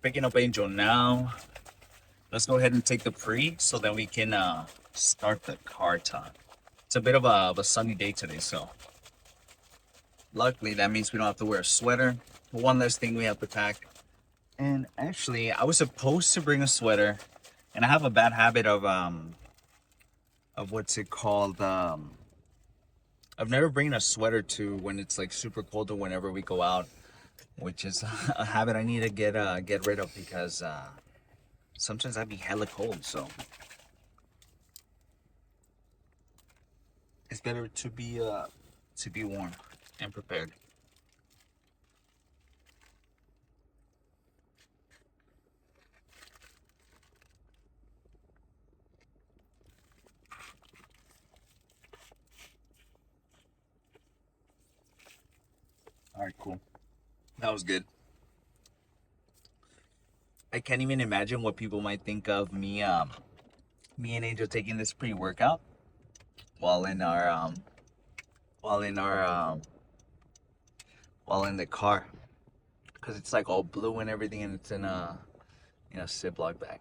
Picking up Angel now. Let's go ahead and take the pre so that we can start the car time. It's a bit of a sunny day today, so luckily that means we don't have to wear a sweater. One less thing we have to pack. And actually, I was supposed to bring a sweater, and I have a bad habit of what's it called I've never bring a sweater to when it's like super cold or whenever we go out, which is a habit I need to get rid of because sometimes I'd be hella cold, so it's better to be warm and prepared. All right, cool. That was good. I can't even imagine what people might think of me and Angel taking this pre-workout while in our while in our while in the car because it's like all blue and everything, and it's in a Ziploc bag.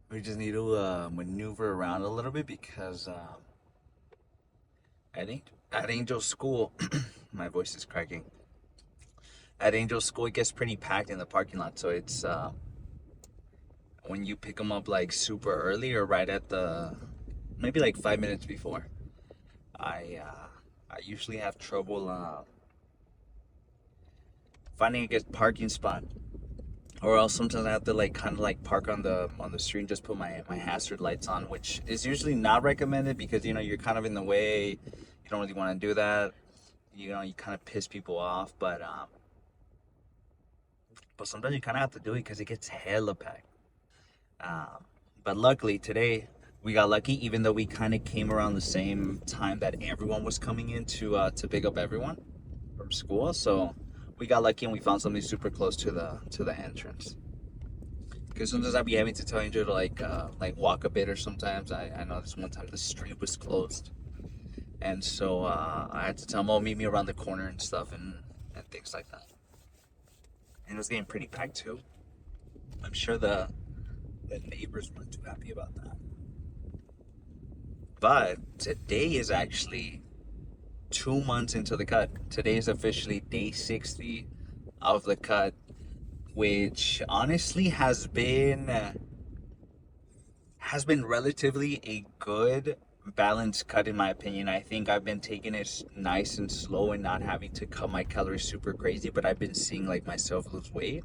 We just need to maneuver around a little bit because at Angel School, my voice is cracking. At Angel School, it gets pretty packed in the parking lot, so it's when you pick them up like super early or right at the maybe like 5 minutes before. I usually have trouble finding a good parking spot, or else sometimes I have to like kind of like park on the street and just put my hazard lights on, which is usually not recommended because you're kind of in the way. You don't really want to do that. You kind of piss people off, but sometimes you kind of have to do it because it gets hella packed. But luckily today we got lucky, even though we kind of came around the same time that everyone was coming in to pick up everyone from school. So we got lucky and we found something super close to the entrance. Because sometimes I'd be having to tell Angel to like walk a bit, or sometimes I know this one time the street was closed, and so I had to tell him, "Oh, meet me around the corner and stuff," and things like that. And it was getting pretty packed too. I'm sure the neighbors weren't too happy about that. But today is actually 2 months into the cut. Today is officially day 60 of the cut, which honestly has been relatively a good balanced cut in my opinion. I think I've been taking it nice and slow and not having to cut my calories super crazy, but I've been seeing like myself lose weight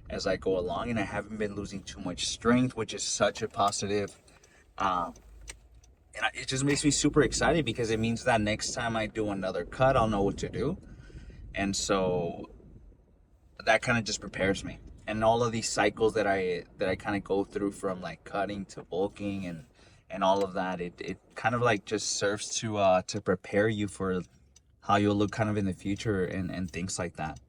as I go along, and I haven't been losing too much strength, which is such a positive. Um, and it just makes me super excited because it means that next time I do another cut, I'll know what to do, and so that kind of just prepares me. And all of these cycles that I kind of go through from like cutting to bulking and all of that, it kind of like just serves to prepare you for how you'll look kind of in the future and things like that.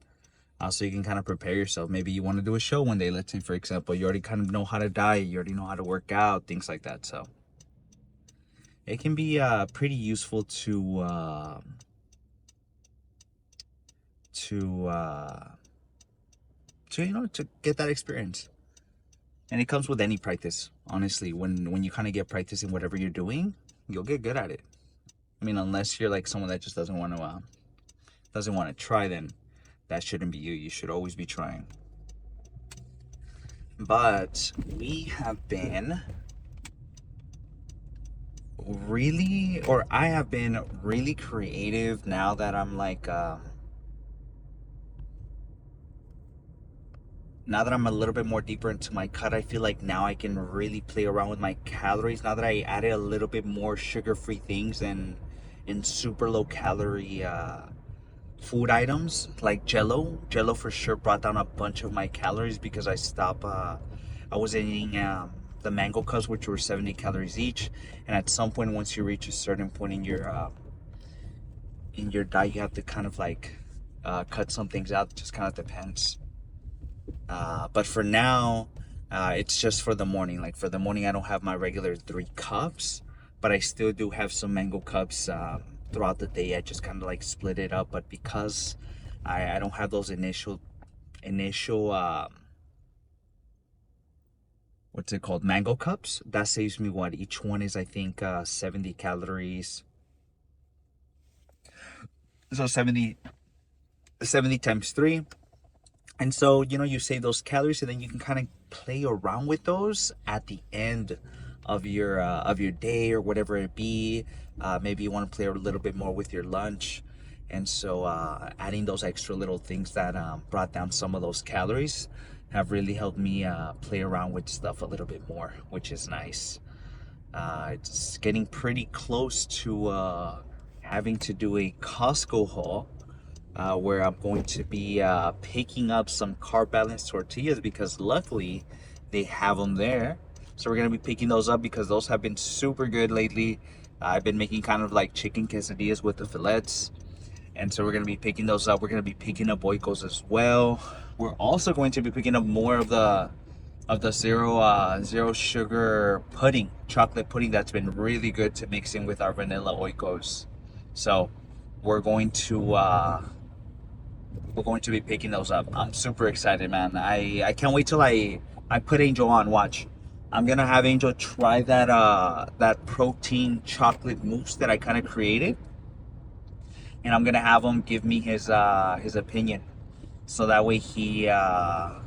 So you can kind of prepare yourself. Maybe you want to do a show one day. Let's say, for example, you already kind of know how to diet, you already know how to work out, things like that. So it can be pretty useful to to get that experience. And it comes with any practice, honestly. When you kind of get practice in whatever you're doing, you'll get good at it. I mean, unless you're like someone that just doesn't want to try, then that shouldn't be you. You should always be trying. But we have been I have been really creative now that I'm like now that I'm a little bit more deeper into my cut. I feel like now I can really play around with my calories now that I added a little bit more sugar-free things and in super low calorie food items like Jello for sure brought down a bunch of my calories because I was eating the mango cups, which were 70 calories each, and at some point, once you reach a certain point in your diet, you have to kind of like cut some things out. It just kind of depends. But for now, it's just for the morning. Like for the morning, I don't have my regular 3 cups, but I still do have some mango cups throughout the day, I just kind of like split it up. But because I don't have those initial what's it called, mango cups, that saves me what, each one is I think 70 calories. So 70 times 3. And so, you save those calories, and then you can kind of play around with those at the end of your day, or whatever it be. Maybe you want to play a little bit more with your lunch. And so adding those extra little things that brought down some of those calories have really helped me play around with stuff a little bit more, which is nice. It's getting pretty close to having to do a Costco haul, where I'm going to be picking up some carb balanced tortillas, because luckily they have them there. So we're going to be picking those up because those have been super good lately. I've been making kind of like chicken quesadillas with the fillets. And so we're going to be picking those up. We're going to be picking up Oikos as well. We're also going to be picking up more of the zero sugar pudding, chocolate pudding, that's been really good to mix in with our vanilla Oikos. So we're going to be picking those up. I'm super excited, man. I can't wait till I put Angel on. Watch. I'm gonna have Angel try that protein chocolate mousse that I kind of created, and I'm gonna have him give me his opinion, so that way he can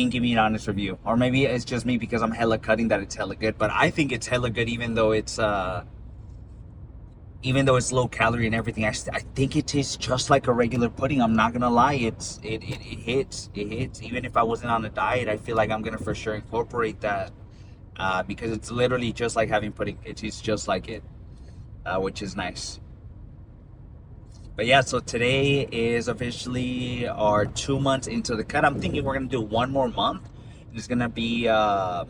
give me an honest review. Or maybe it's just me because I'm hella cutting that it's hella good, but I think it's hella good, even though it's low calorie and everything. I think it tastes just like a regular pudding. I'm not gonna lie, it hits. Even if I wasn't on a diet, I feel like I'm gonna for sure incorporate that, because it's literally just like having pudding. It tastes just like it, which is nice. But yeah, so today is officially our 2 months into the cut. I'm thinking we're gonna do one more month. It's gonna be I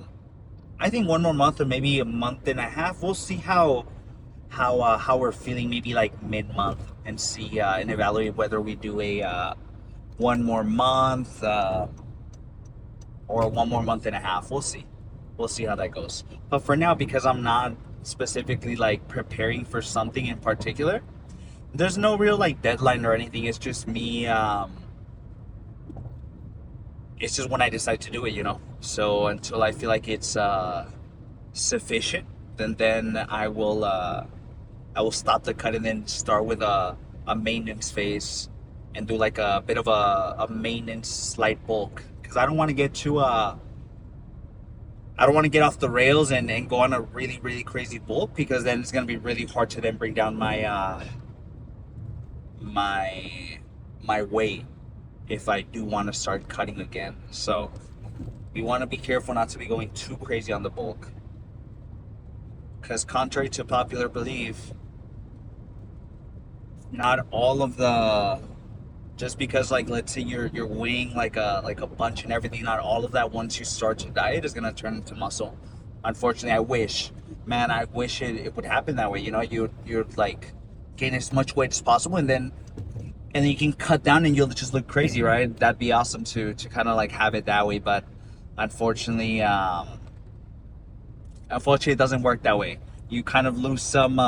think one more month, or maybe a month and a half. We'll see how we're feeling, maybe like mid-month, and see and evaluate whether we do a one more month, or one more month and a half. We'll see how that goes. But for now, because I'm not specifically like preparing for something in particular, there's no real like deadline or anything. It's just me, it's just when I decide to do it. So until I feel like it's sufficient, then I will stop the cut, and then start with a maintenance phase, and do like a bit of a maintenance slight bulk, because I don't want to get off the rails and go on a really, really crazy bulk, because then it's going to be really hard to then bring down my my weight if I do want to start cutting again. So we want to be careful not to be going too crazy on the bulk, because contrary to popular belief, not all of the just because, like, let's say you're weighing like a bunch and everything, not all of that once you start your diet is gonna turn into muscle. Unfortunately, I wish it would happen that way. You'd like gain as much weight as possible, and then you can cut down and you'll just look crazy, right? That'd be awesome to kind of like have it that way. But unfortunately, unfortunately, it doesn't work that way. You kind of you lose some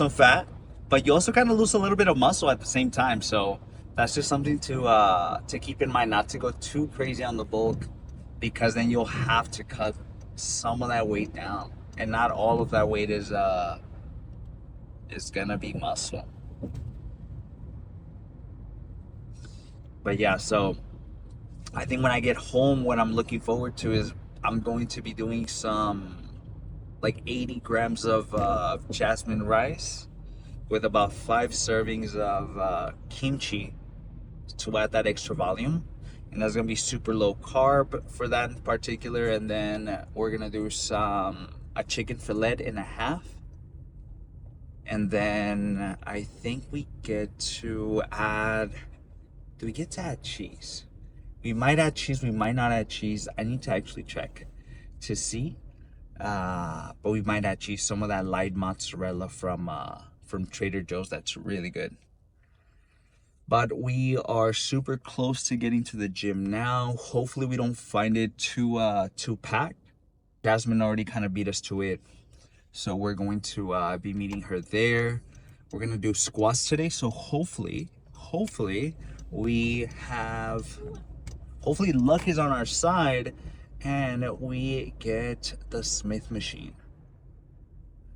fat, but you also kind of lose a little bit of muscle at the same time. So that's just something to keep in mind, not to go too crazy on the bulk, because then you'll have to cut some of that weight down, and not all of that weight is gonna be muscle. But yeah, so I think when I get home, what I'm looking forward to is I'm going to be doing some like 80 grams of jasmine rice with about 5 servings of kimchi to add that extra volume. And that's gonna be super low carb for that in particular. And then we're gonna do a chicken fillet and a half. And then I think we get to add, do we get to add cheese? We might add cheese, we might not add cheese. I need to actually check to see. But we might add cheese, some of that light mozzarella from Trader Joe's. That's really good. But we are super close to getting to the gym now. Hopefully we don't find it too packed. Jasmine already kind of beat us to it. So we're going to be meeting her there. We're gonna do squats today. So hopefully we have, hopefully luck is on our side and we get the Smith machine.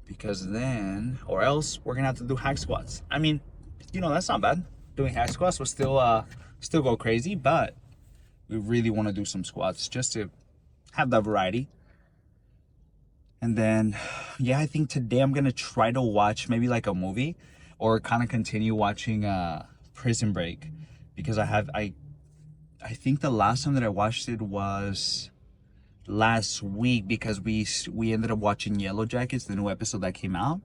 Because then, or else we're gonna have to do hack squats. I mean, that's not bad. Doing hack squats will still go crazy, but we really want to do some squats just to have that variety. And then, yeah, I think today I'm gonna try to watch maybe like a movie, or kind of continue watching Prison Break, because I think the last time that I watched it was last week, because we ended up watching Yellow Jackets, the new episode that came out.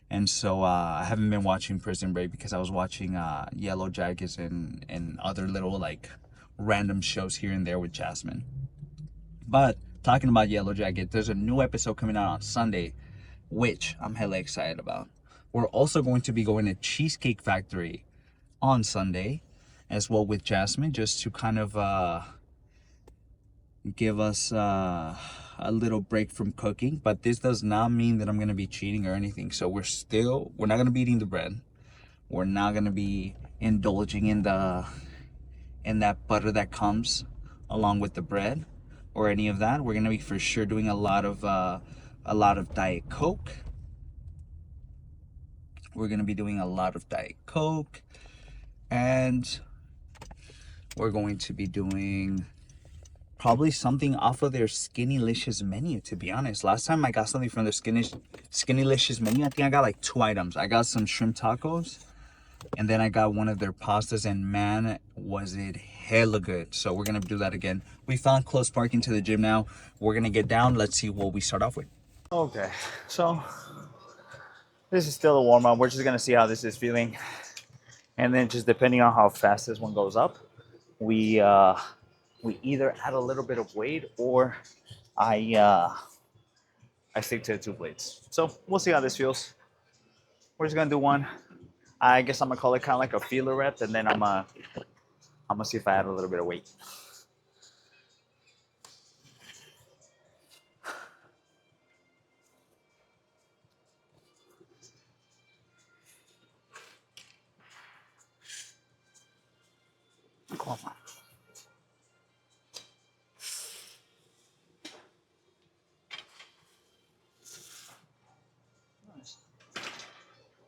And so I haven't been watching Prison Break because I was watching Yellow Jackets and other little like random shows here and there with Jasmine. But talking about Yellow Jacket, there's a new episode coming out on Sunday, which I'm hella excited about. We're also going to be going to Cheesecake Factory on Sunday as well with Jasmine, just to kind of give us a little break from cooking. But this does not mean that I'm going to be cheating or anything. So we're not going to be eating the bread. We're not going to be indulging in that butter that comes along with the bread or any of that. We're going to be for sure doing a lot of Diet Coke. We're going to be doing a lot of Diet Coke, and we're going to be doing probably something off of their Skinnylicious menu, to be honest. Last time I got something from their Skinnylicious menu, I think I got like 2 items. I got some shrimp tacos, and then I got one of their pastas, and man, was it hella good. So we're gonna do that again. We found close parking to the gym now. We're gonna get down. Let's see what we start off with. Okay, so this is still a warm up. We're just gonna see how this is feeling, and then just depending on how fast this one goes up, we either add a little bit of weight or I stick to the 2 plates. So we'll see how this feels. We're just gonna do one. I guess I'm gonna call it kind of like a feeler rep, and then I'm gonna see if I add a little bit of weight. Come on.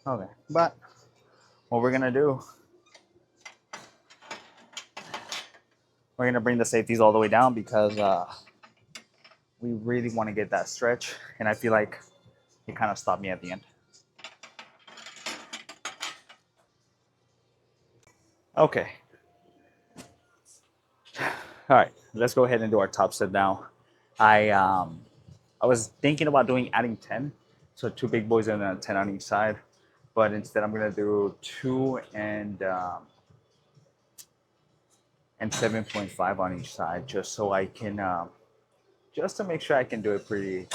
Okay, but what we're gonna do, we're gonna bring the safeties all the way down because we really want to get that stretch, and I feel like it kind of stopped me at the end. Okay. All right, let's go ahead and do our top set now. I was thinking about adding 10, so 2 big boys and a 10 on each side, but instead I'm gonna do 2 and 7.5 on each side, just so I can just to make sure I can do it pretty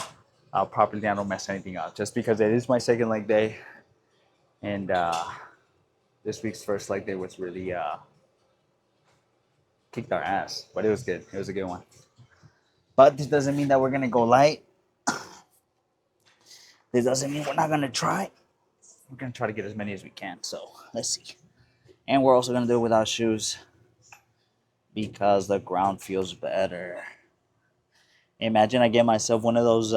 properly. I don't mess anything up, just because it is my second leg day, and this week's first leg day was really kicked our ass, but it was good. It was a good one. But this doesn't mean that we're gonna go light. This doesn't mean we're not gonna try. We're gonna try to get as many as we can. So let's see. And we're also gonna do it without shoes because the ground feels better. Imagine I get myself one of those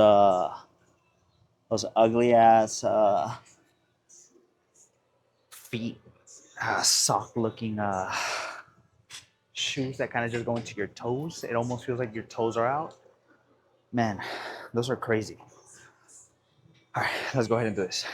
ugly ass feet, sock looking shoes that kind of just go into your toes. It almost feels like your toes are out. Man, those are crazy. All right, let's go ahead and do this.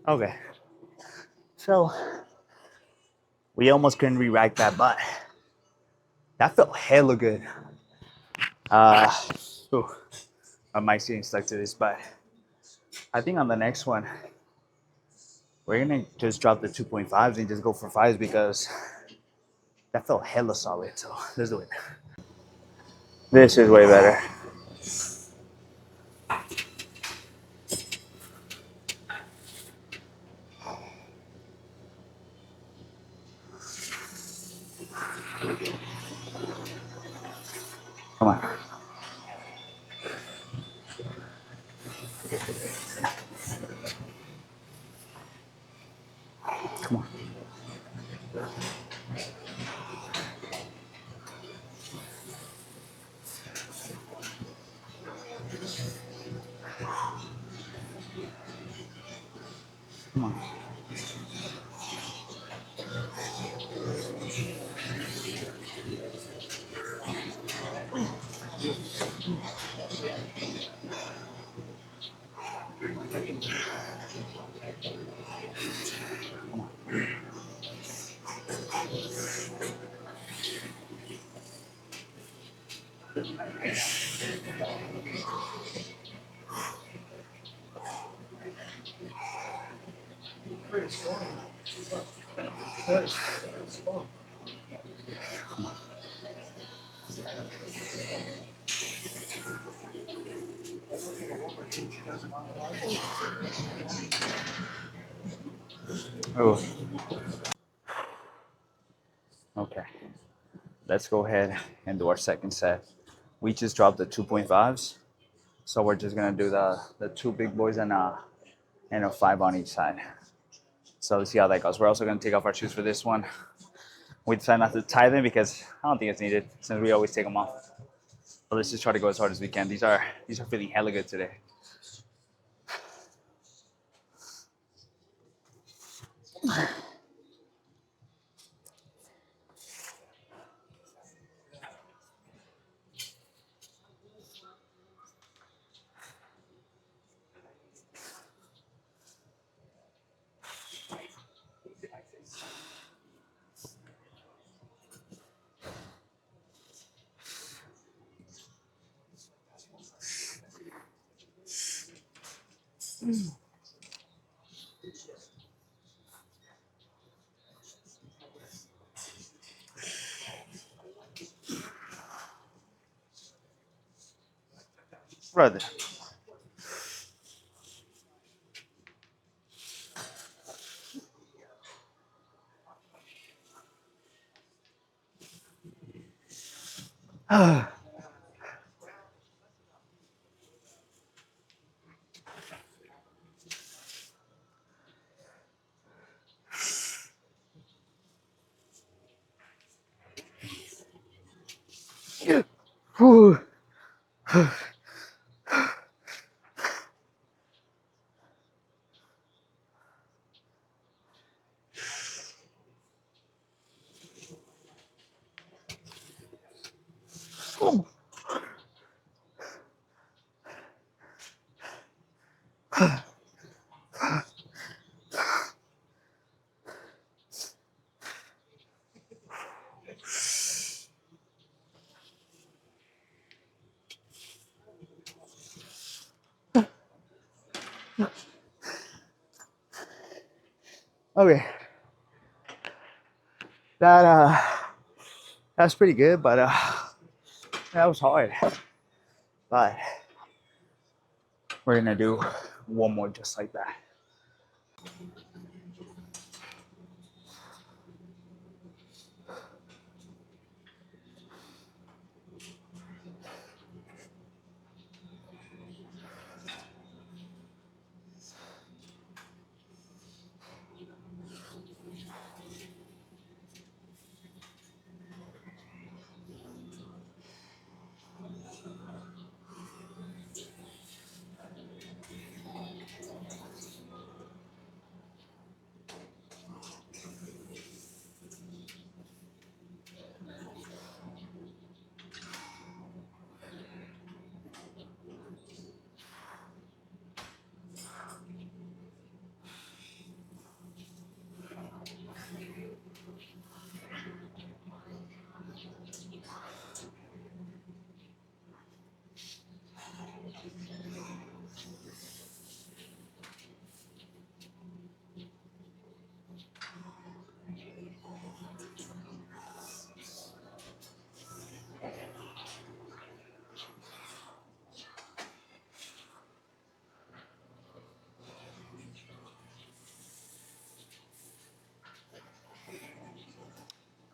Okay, so we almost couldn't re-rack that, but that felt hella good. Uh, ooh, my mic's getting stuck to this, but I think on the next one, we're gonna just drop the 2.5s and just go for fives because that felt hella solid. So let's do it. This is way better. Come on. Come on. Come on. Oh, okay. Let's go ahead and do our second set. We just dropped the 2.5s, so we're just gonna do the two big boys and a five on each side. So let's see how that goes. We're also gonna take off our shoes for this one. We decided not to tie them because I don't think it's needed since we always take them off. But let's just try to go as hard as we can. These are feeling hella good today. Brother. Okay, that that's pretty good, but that was hard. But we're gonna do one more just like that.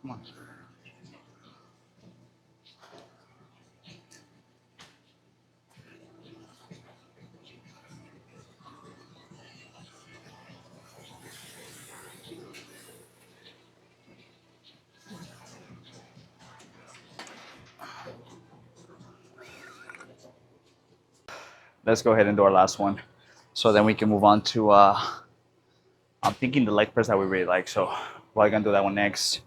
Come on. Let's go ahead and do our last one. So then we can move on to, I'm thinking the leg press that we really like. So we're going to do that one next.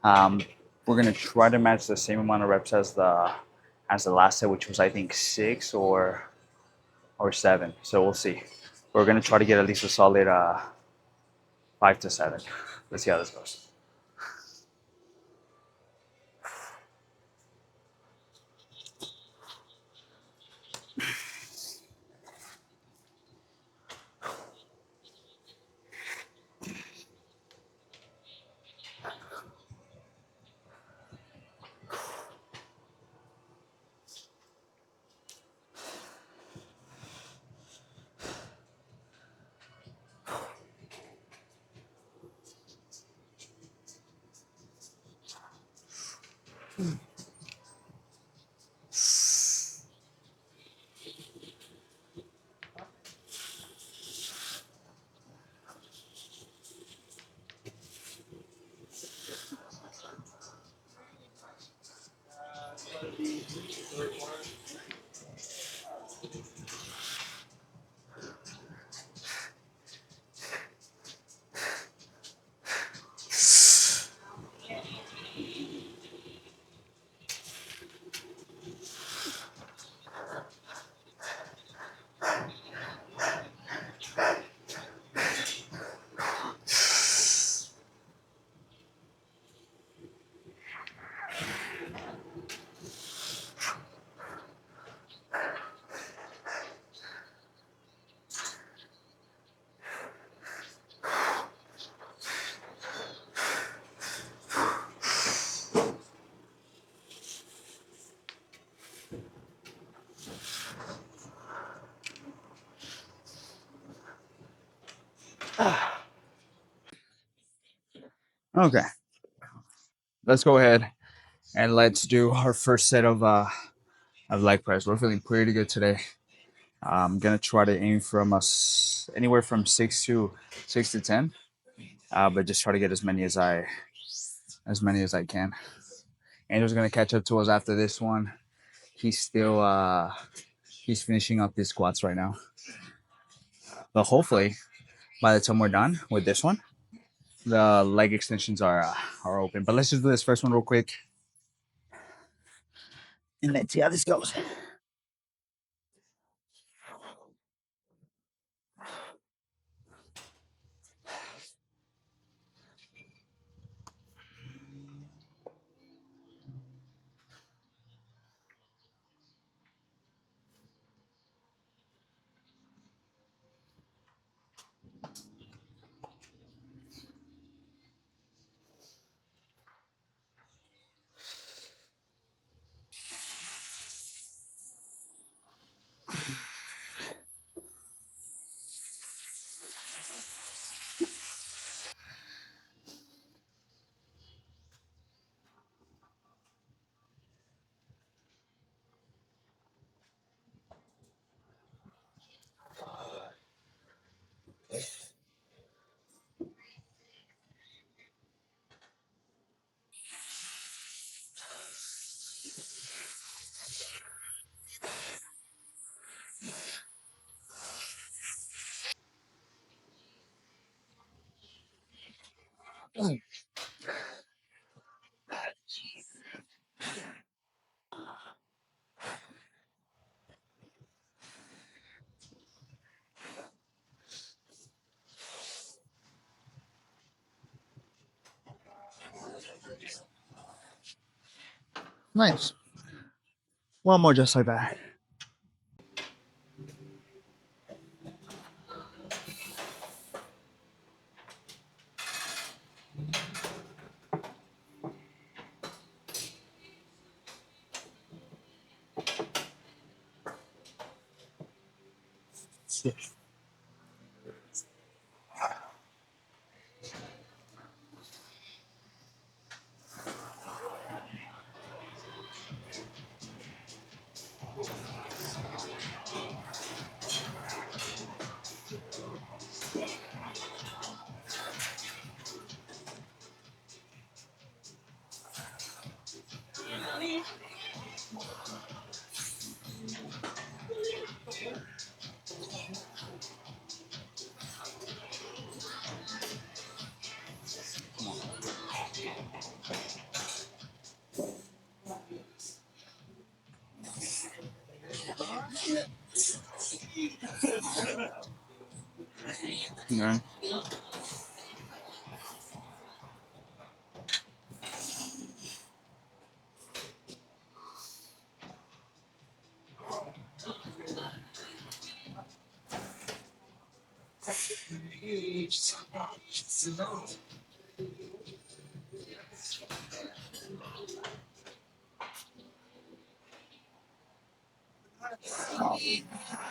We're going to try to match the same amount of reps as the last set, which was, I think, 6 or 7. So we'll see. We're going to try to get at least a solid 5 to 7. Let's see how this goes. Okay, let's go ahead and let's do our first set of leg press. We're feeling pretty good today. I'm gonna try to aim from us anywhere from 6 to 10, but just try to get as many as I can. Angel's gonna catch up to us after this one. He's still he's finishing up his squats right now, but hopefully by the time we're done with this one, the leg extensions are open. But let's just do this first one real quick, and let's see how this goes. Nice. One more just like that. Yeah.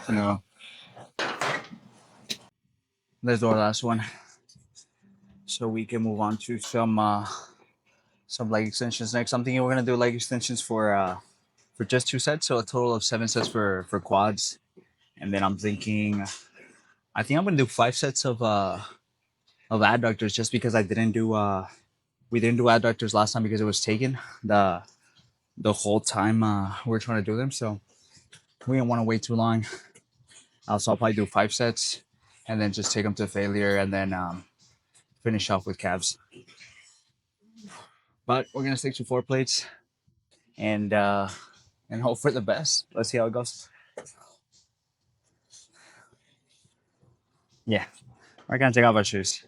No. Let's do our last one, so we can move on to some leg extensions next. I'm thinking we're gonna do leg extensions for just 2 sets, so a total of 7 sets for quads. And then I'm thinking, I think I'm gonna do 5 sets of adductors, just because I didn't do we didn't do adductors last time because it was taken the whole time we are trying to do them. So we didn't want to wait too long. So I'll probably do 5 sets and then just take them to failure, and then finish off with calves. But we're gonna stick to 4 plates and hope for the best. Let's see how it goes. Yeah, we're gonna take off our shoes.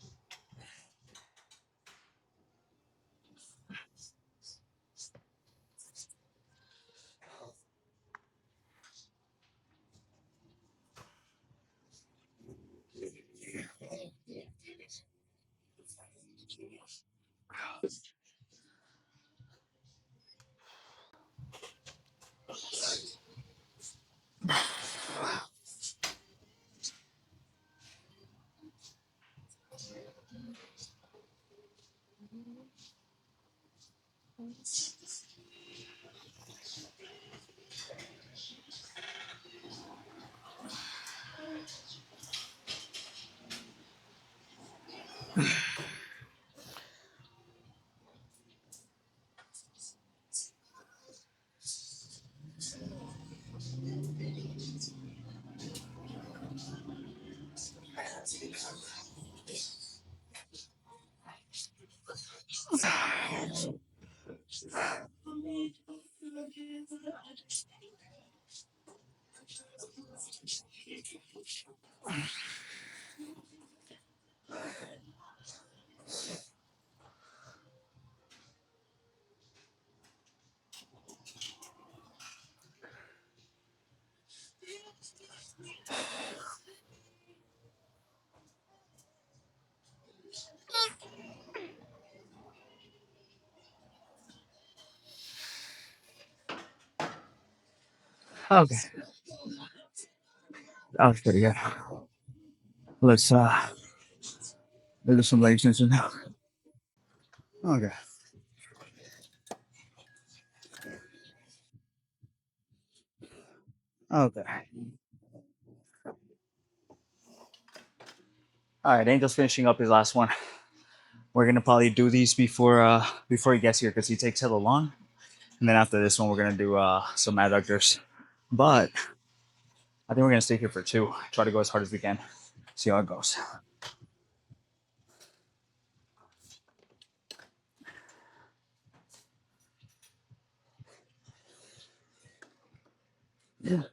Okay, that was pretty good. Let's do some leg extensions now. Okay. Okay. All right, Angel's finishing up his last one. We're gonna probably do these before he gets here because he takes hella long. And then after this one, we're gonna do some adductors. But I think we're gonna stay here for 2. Try to go as hard as we can. See how it goes. Yeah.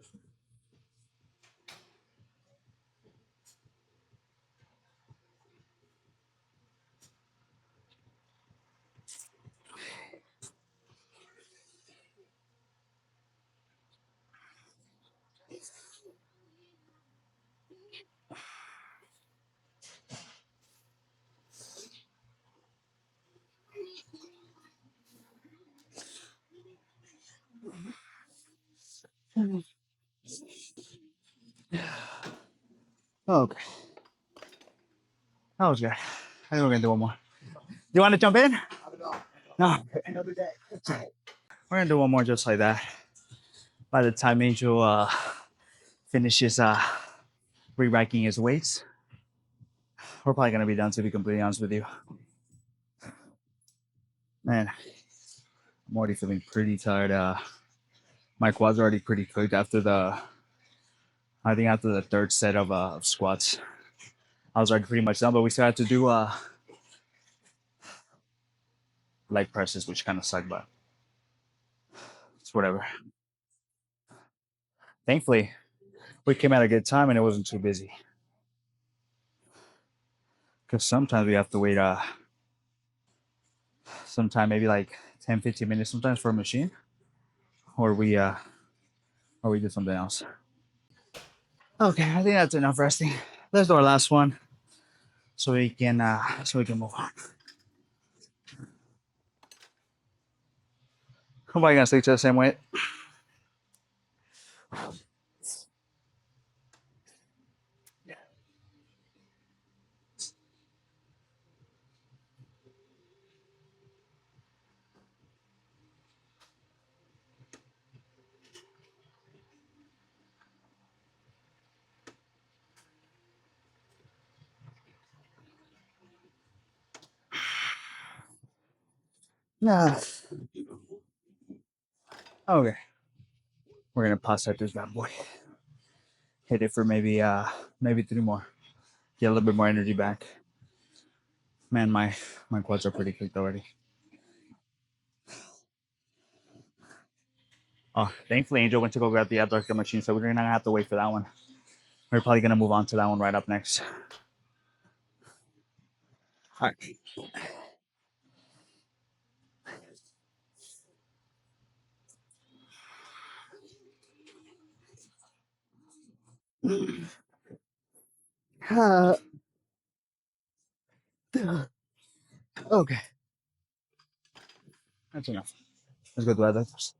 Okay. That was good. I think we're gonna do one more. You want to jump in? No. We're gonna do one more just like that. By the time Angel finishes re-racking his weights, we're probably gonna be done. To be completely honest with you, man, I'm already feeling pretty tired. My quads are already pretty cooked after I think after the 3rd set of squats. I was already pretty much done, but we still had to do leg presses, which kind of sucked, but it's whatever. Thankfully, we came at a good time and it wasn't too busy. because sometimes we have to wait sometime maybe like 10, 15 minutes sometimes for a machine, or we do something else. Okay, I think that's enough resting. Let's do our last one so we can move on. How about you gonna stick to the same weight? Nah. Okay. We're gonna pause at this bad boy. Hit it for maybe three more. Get a little bit more energy back. Man, my quads are pretty cooked already. Oh, thankfully Angel went to go grab the abductor machine, so we're not gonna have to wait for that one. We're probably gonna move on to that one right up next. All right. Okay, that's enough. Let's go do that. That's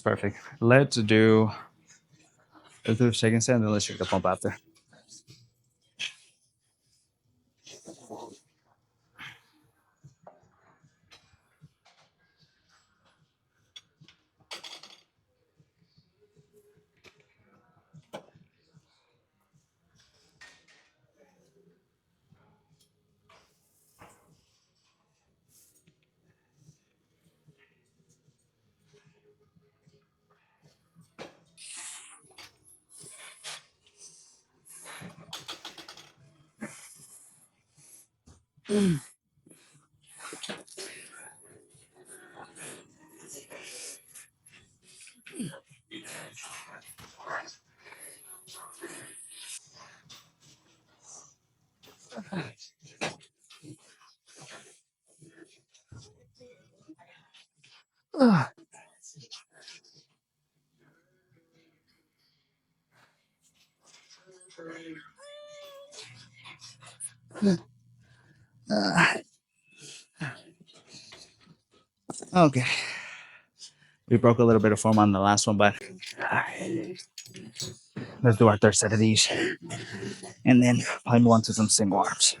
perfect. Let's do the second set and then let's check the pump after. Okay, we broke a little bit of form on the last one, but let's do our third set of these, and then probably move on to some single arms.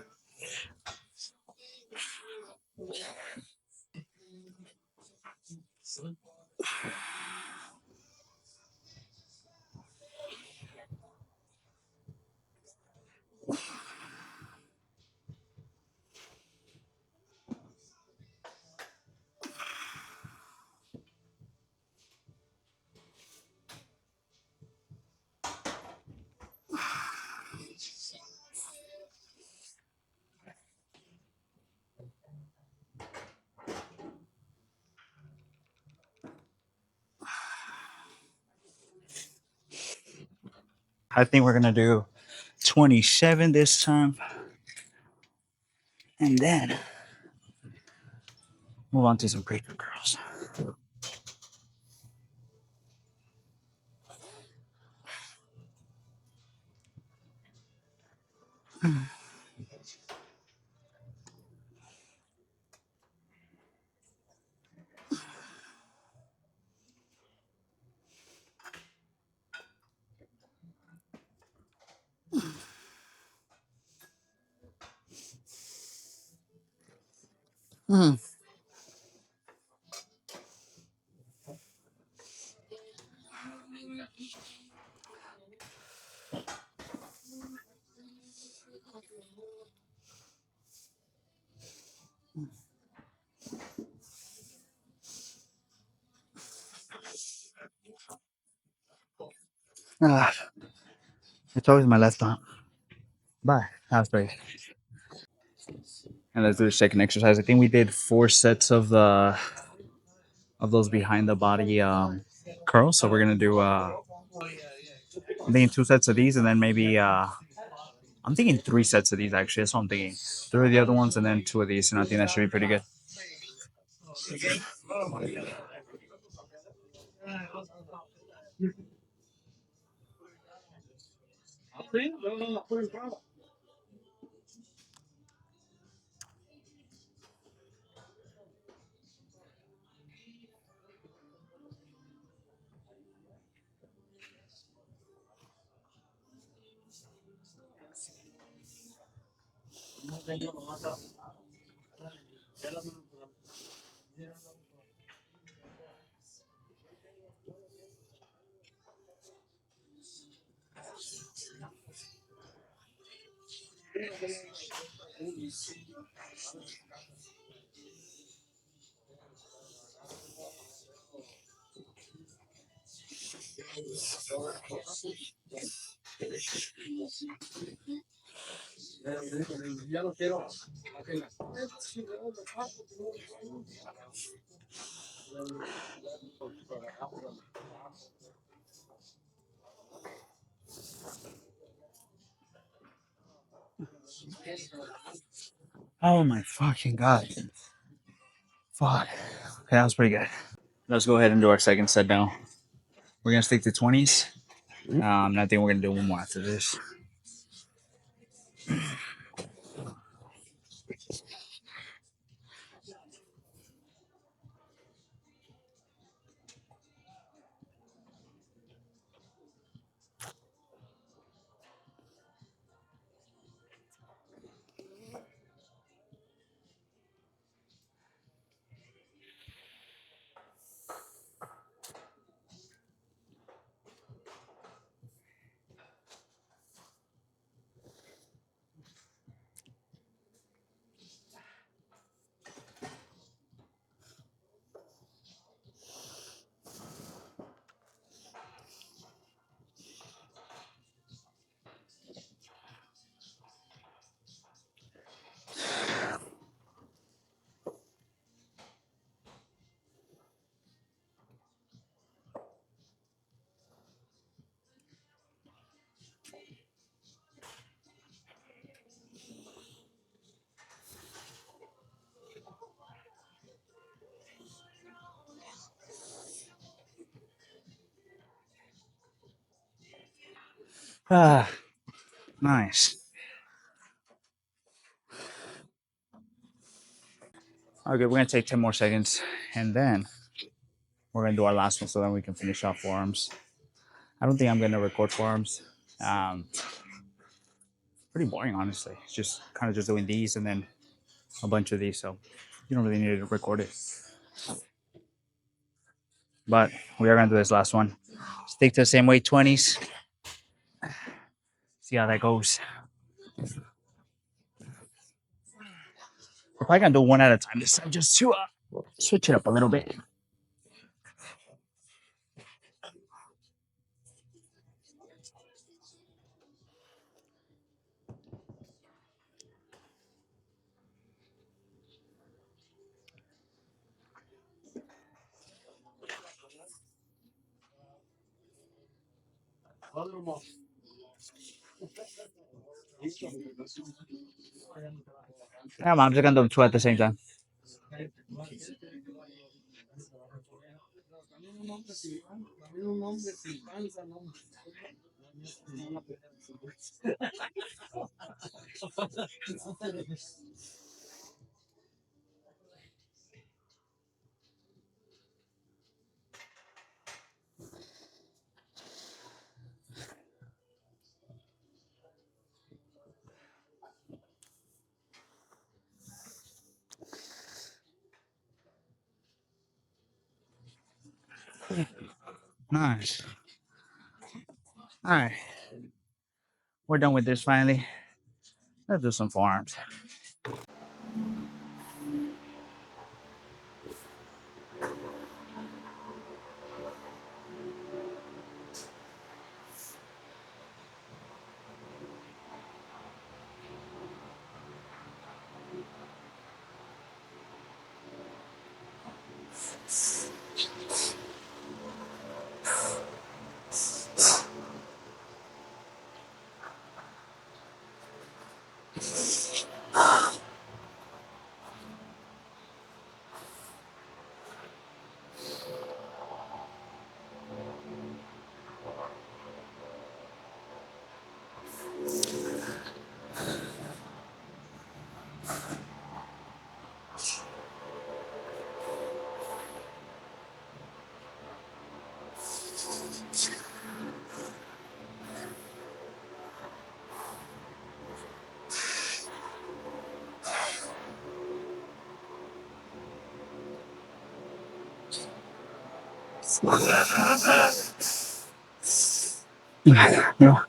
I think we're gonna do 27 this time, and then move on to some preacher girls. Ah, it's always my left arm. Bye. That's great. And let's do the second exercise. I think we did 4 sets of those behind the body curls. So we're gonna do I think 2 sets of these, and then maybe on I'm thinking 3 sets of these actually. That's what I'm thinking. 3 of the other ones and then 2 of these, and I think that should be pretty good. Oh my fucking god. Fuck. Okay, that was pretty good. Let's go ahead and do our second set now. We're gonna stick to 20s. And I think we're gonna do one more after this. Ah, nice. Okay, we're gonna take 10 more seconds and then we're gonna do our last one so then we can finish off forearms. I don't think I'm gonna record forearms. Um, Pretty boring, honestly. It's just kind of just doing these and then a bunch of these, so you don't really need to record it. But we are gonna do this last one. Stick to the same weight, 20s. See how that goes. We're probably gonna do one at a time this time just to switch it up a little bit. Yeah, I'm just gonna do 2 at the same time. Nice. All right, we're done with this finally. Let's do some forearms. Yeah.